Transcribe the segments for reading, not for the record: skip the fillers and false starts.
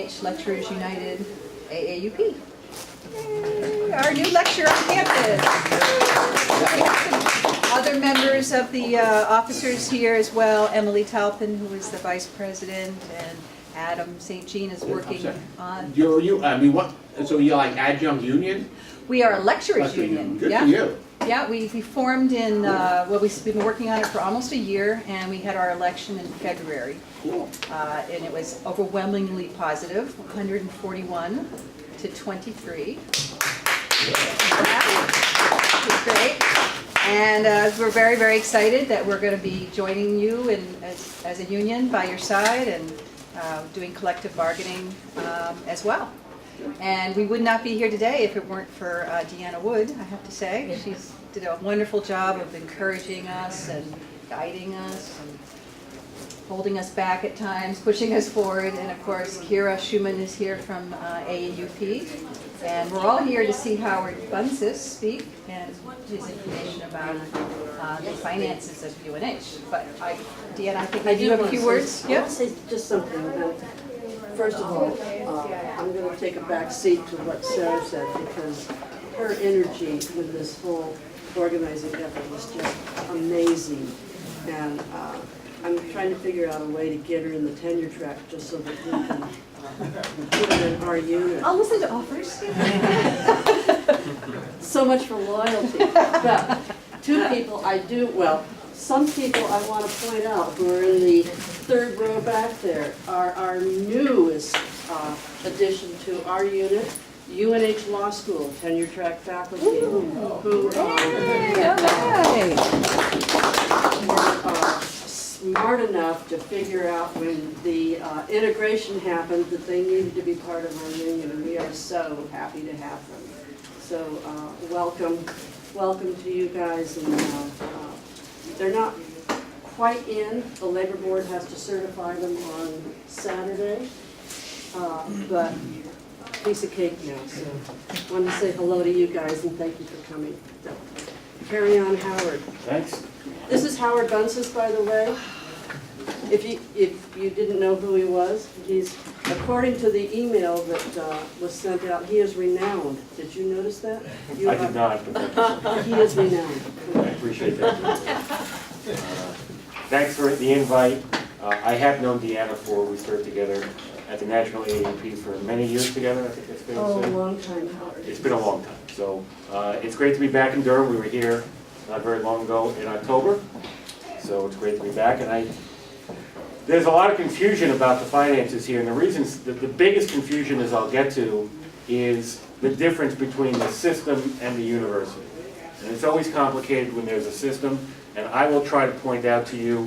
UNH Lecturers United AAUP. Yay, our new lecturer on campus. We have some other members of the officers here as well. Emily Talpin, who is the vice president, and Adam St. Jean is working on. So you're like adjunct union? We are a lecturers union. Good for you. Yeah, we formed in, well, we've been working on it for almost a year, and we had our election in February. Cool. And it was overwhelmingly positive, 141 to 23. It was great. And we're very, very excited that we're going to be joining you as a union by your side and doing collective bargaining as well. And we would not be here today if it weren't for Deanna Wood, I have to say. She's did a wonderful job of encouraging us and guiding us and holding us back at times, pushing us forward. And of course, Kira Schumann is here from AAUP. And we're all here to see Howard Bunsis speak and his information about the finances of UNH. But Deanna, I think I do have a few words. I want to say just something about, first of all, I'm going to take a back seat to what Sarah said, because her energy with this whole organizing effort was just amazing. And I'm trying to figure out a way to get her in the tenure track just so that we can put her in our unit. I'll listen to offers. So much for loyalty. But two people I do, well, some people I want to point out who are in the third row back there are our newest addition to our unit, UNH Law School tenure track faculty, who are smart enough to figure out when the integration happened that they needed to be part of our union, and we are so happy to have them. So welcome to you guys. And they're not quite in. The Labor Board has to certify them on Saturday, but piece of cake now. So I wanted to say hello to you guys and thank you for coming. So, carry on, Howard. Thanks. This is Howard Bunsis, by the way. If you didn't know who he was, he's, according to the email that was sent out, he is renowned. Did you notice that? I did not. But he is renowned. I appreciate that. Thanks for the invite. I have known Deanna we served together at the National AAP for many years together. I think it's been a long time, Howard. It's been a long time. So it's great to be back in Durham. We were here not very long ago in October. So it's great to be back. And there's a lot of confusion about the finances here. And the reasons, the biggest confusion, as I'll get to, is the difference between the system and the university. And it's always complicated when there's a system. And I will try to point out to you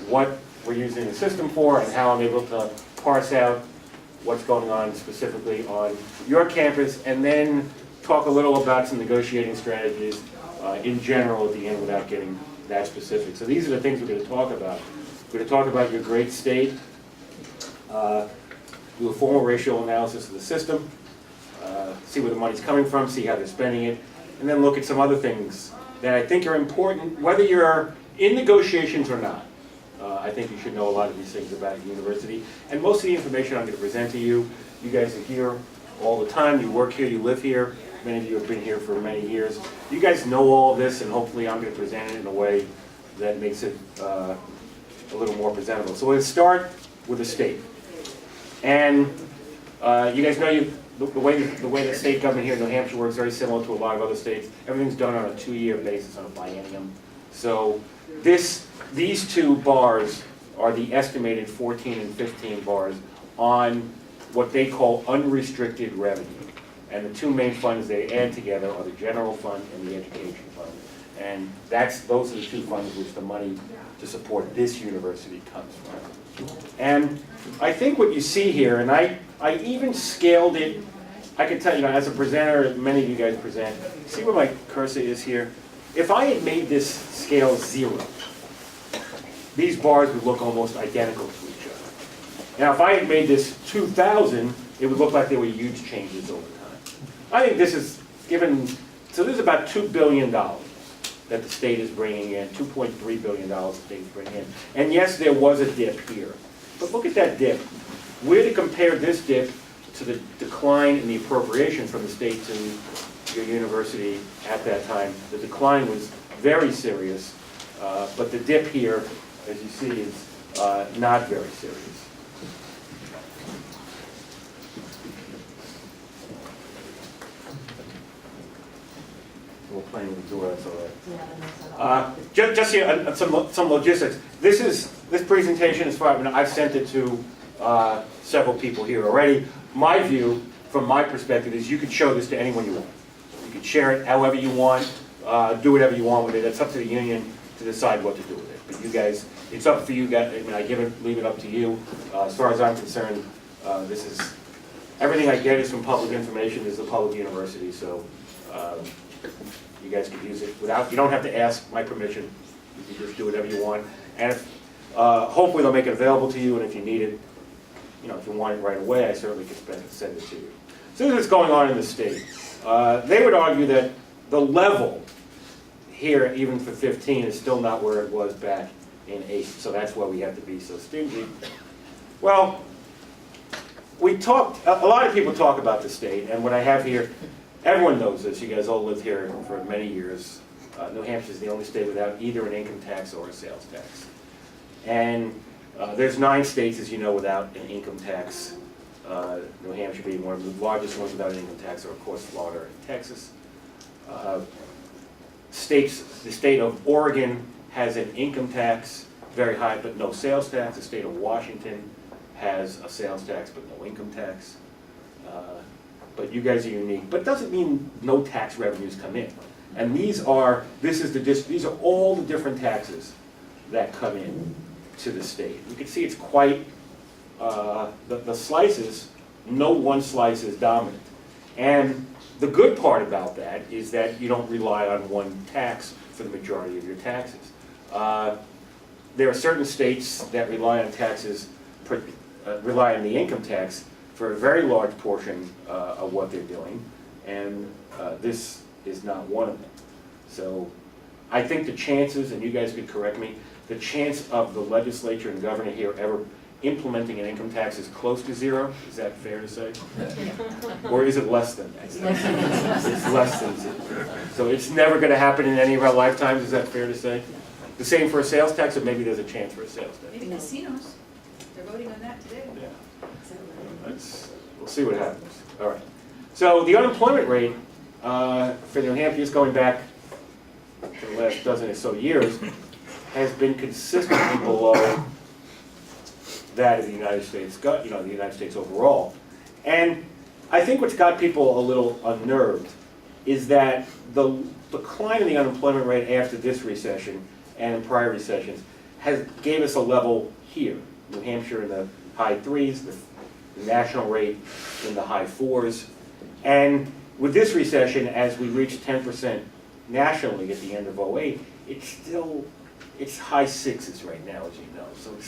what we're using the system for and how I'm able to parse out what's going on specifically on your campus, and then talk a little about some negotiating strategies in general at the end without getting that specific. So these are the things we're going to talk about. We're going to talk about your great state, do a formal ratio analysis of the system, see where the money's coming from, see how they're spending it, and then look at some other things that I think are important, whether you're in negotiations or not. I think you should know a lot of these things about the university. And most of the information I'm going to present to you, you guys are here all the time. You work here, you live here. Many of you have been here for many years. You guys know all of this, and hopefully I'm going to present it in a way that makes it a little more presentable. So we'll start with the state. And you guys know the way the state government here in New Hampshire works very similar to a lot of other states. Everything's done on a 2-year basis, on a biennium. So these two bars are the estimated 14 and 15 bars on what they call unrestricted revenue. And the two main funds they add together are the general fund and the education fund. And those are the two funds which the money to support this university comes from. And I think what you see here, and I even scaled it, I can tell you, as a presenter, many of you guys present, see where my cursor is here? If I had made this scale 0, these bars would look almost identical to each other. Now, if I had made this 2,000, it would look like there were huge changes over time. I think this is given, so this is about $2 billion that the state is bringing in, $2.3 billion the state is bringing in. And yes, there was a dip here, but look at that dip. we're to compare this dip to the decline in the appropriation from the state to your university at that time. The decline was very serious, but the dip here, as you see, is not very serious. We're playing with the door, that's all right. Just here, some logistics. This presentation is fine. I've sent it to several people here already. My view, from my perspective, is you can show this to anyone you want. You can share it however you want, do whatever you want with it. It's up to the union to decide what to do with it. But you guys, it's up for you guys. I mean, leave it up to you. As far as I'm concerned, this is everything I get is from public information. This is a public university, so. You guys can use it without, you don't have to ask my permission. You can just do whatever you want. And if, hopefully they'll make it available to you, and if you need it, if you want it right away, I certainly can send it to you. So this is what's going on in the state. They would argue that the level here, even for 15, is still not where it was back in 8. So that's why we have to be so stingy. Well, we talked, a lot of people talk about the state, and what I have here, everyone knows this. You guys all lived here for many years. New Hampshire is the only state without either an income tax or a sales tax. And there's 9 states, as you know, without an income tax. New Hampshire being one of the largest ones without an income tax, or of course Florida and Texas. The state of Oregon has an income tax, very high, but no sales tax. The state of Washington has a sales tax, but no income tax. But you guys are unique. But it doesn't mean no tax revenues come in. And these are all the different taxes that come in to the state. You can see it's quite, the slices, no one slice is dominant. And the good part about that is that you don't rely on one tax for the majority of your taxes. There are certain states that rely on taxes, rely on the income tax for a very large portion of what they're doing, and this is not one of them. So I think the chances, and you guys could correct me, the chance of the legislature and governor here ever implementing an income tax is close to 0. Is that fair to say? Or is it less than that? It's less than 0. So it's never going to happen in any of our lifetimes, is that fair to say? The same for a sales tax, or maybe there's a chance for a sales tax? Maybe casinos. They're voting on that today. Yeah. We'll see what happens. All right. So the unemployment rate for New Hampshire, just going back for the last dozen or so years, has been consistently below that of the United States, the United States overall. And I think what's got people a little unnerved is that the decline in the unemployment rate after this recession and in prior recessions gave us a level here. New Hampshire in the high 3s, the national rate in the high 4s. And with this recession, as we reach 10% nationally at the end of 08, it's high 6s right now, as you know. So it's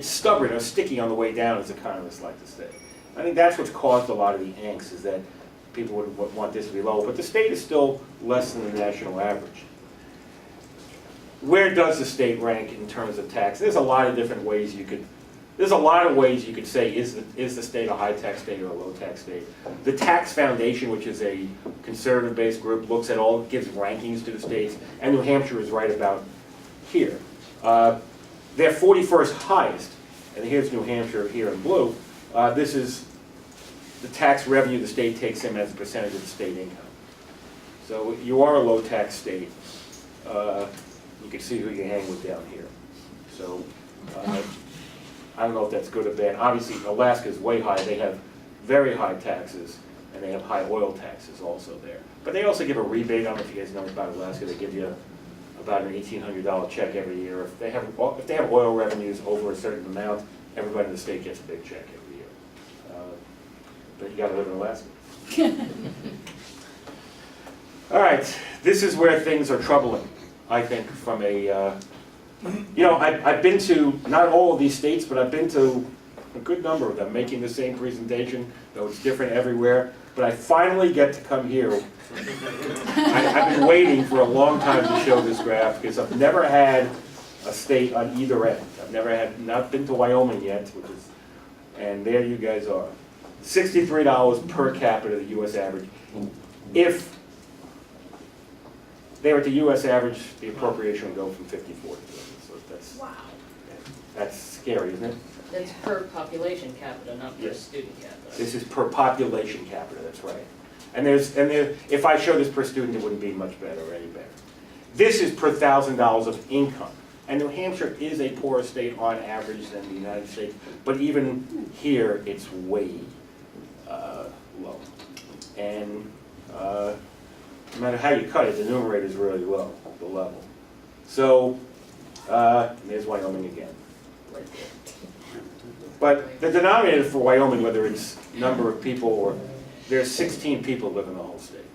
stubborn or sticky on the way down, as economists like to say. I think that's what's caused a lot of the angst, is that people would want this to be low. But the state is still less than the national average. Where does the state rank in terms of tax? There's a lot of different ways you could say, is the state a high-tax state or a low-tax state? The Tax Foundation, which is a conservative-based group, gives rankings to the states, and New Hampshire is right about here. They're 41st highest, and here's New Hampshire here in blue. This is the tax revenue the state takes in as a percentage of the state income. So you are a low-tax state. You can see who you hang with down here. So I don't know if that's good or bad. Obviously, Alaska is way high. They have very high taxes, and they have high oil taxes also there. But they also give a rebate. I don't know if you guys know about Alaska. They give you about an $1,800 check every year. If they have oil revenues over a certain amount, everybody in the state gets a big check every year. But you got to live in Alaska. All right, this is where things are troubling, I think, from a I've been to, not all of these states, but I've been to a good number of them, making the same presentation, though it's different everywhere. But I finally get to come here. I've been waiting for a long time to show this graph, because I've never had a state on either end. I've not been to Wyoming yet, which is And there you guys are. $63 per capita, the US average. If they were at the US average, the appropriation would go from 54 to 30. So that's scary, isn't it? That's per population capita, not per Yes. student capita. This is per population capita, that's right. And if I show this per student, it wouldn't be much better or any better. This is per $1,000 of income. And New Hampshire is a poorer state on average than the United States, but even here, it's way low. And no matter how you cut it, the numerator is really low, the level. So there's Wyoming again, right there. But the denominator for Wyoming, whether it's number of people or there's 16 people live in the whole state.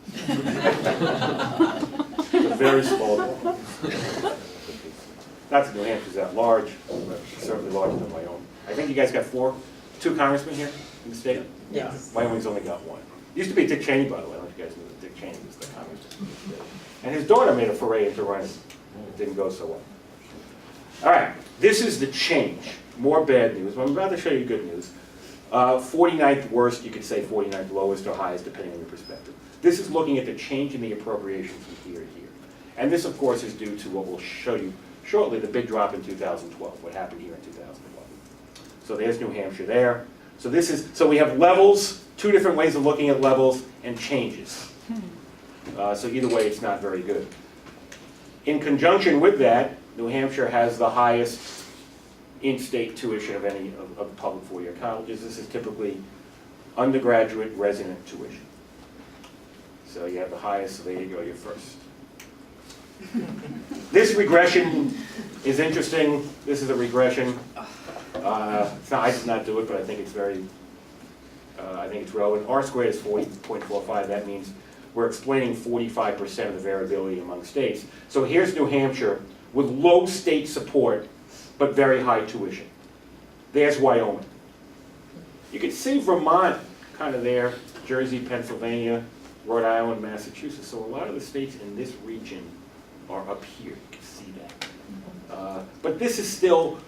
It's a very small one. Not that New Hampshire's that large, but it's certainly larger than Wyoming. I think you guys got two congressmen here in the state? Yes. Wyoming's only got one. Used to be Dick Cheney, by the way. I don't know if you guys knew that Dick Cheney was the congressman. And his daughter made a foray into running. It didn't go so well. All right, this is the change. More bad news. Well, I'm about to show you good news. 49th worst, you could say 49th lowest or highest, depending on your perspective. This is looking at the change in the appropriations from here to here. And this, of course, is due to what we'll show you shortly, the big drop in 2012, what happened here in 2012. So there's New Hampshire there. So we have levels, two different ways of looking at levels, and changes. So either way, it's not very good. In conjunction with that, New Hampshire has the highest in-state tuition of any of the public four-year colleges. This is typically undergraduate resident tuition. So you have the highest, so there you go, you're first. This regression is interesting. This is a regression. I did not do it, but I think it's relevant. R squared is 40.45. That means we're explaining 45% of the variability among states. So here's New Hampshire with low state support, but very high tuition. There's Wyoming. You can see Vermont kind of there, Jersey, Pennsylvania, Rhode Island, Massachusetts. So a lot of the states in this region are up here. You can see that. But this is still,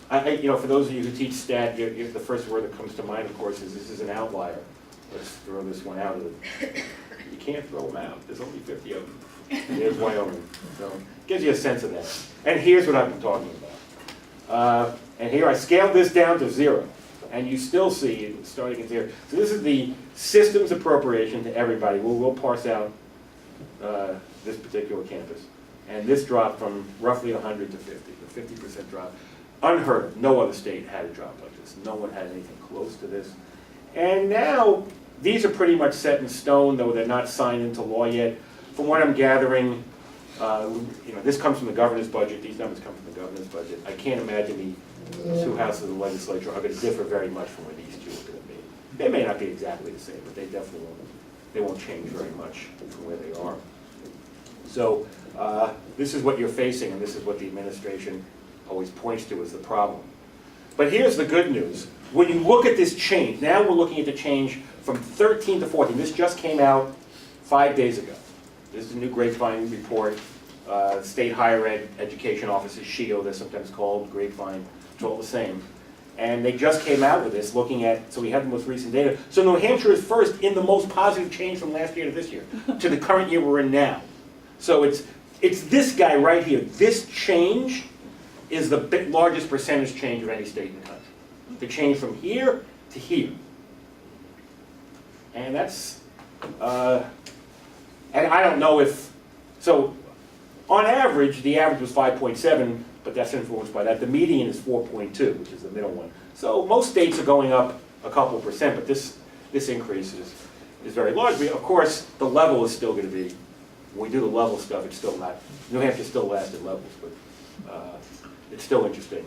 for those of you who teach stat, the first word that comes to mind, of course, is this is an outlier. Let's throw this one out. You can't throw them out. There's only 50 of them. There's Wyoming. So it gives you a sense of that. And here's what I've been talking about. And here I scaled this down to 0. And you still see, starting at 0. So this is the systems appropriation to everybody. We'll parse out this particular campus. And this dropped from roughly 100 to 50, the 50% drop. Unheard of. No other state had a drop like this. No one had anything close to this. And now, these are pretty much set in stone, though they're not signed into law yet. From what I'm gathering, this comes from the governor's budget. These numbers come from the governor's budget. I can't imagine the two houses of the legislature are going to differ very much from where these two are going to be. They may not be exactly the same, but they definitely won't change very much from where they are. So this is what you're facing, and this is what the administration always points to as the problem. But here's the good news. When you look at this change, now we're looking at the change from 13 to 14. This just came out 5 days ago. This is a new Grapevine report. State Higher Ed Education Offices, SHEO, they're sometimes called, Grapevine, it's all the same. And they just came out with this, looking at, so we have the most recent data. So New Hampshire is first in the most positive change from last year to this year, to the current year we're in now. So it's this guy right here. This change is the largest percentage change of any state in the country. The change from here to here. And that's, and I don't know if, so on average, the average was 5.7, but that's influenced by that. The median is 4.2, which is the middle one. So most states are going up a couple % but this increase is very large. Of course, the level is still going to be, when we do the level stuff, it's still not, New Hampshire still last in levels, but it's still interesting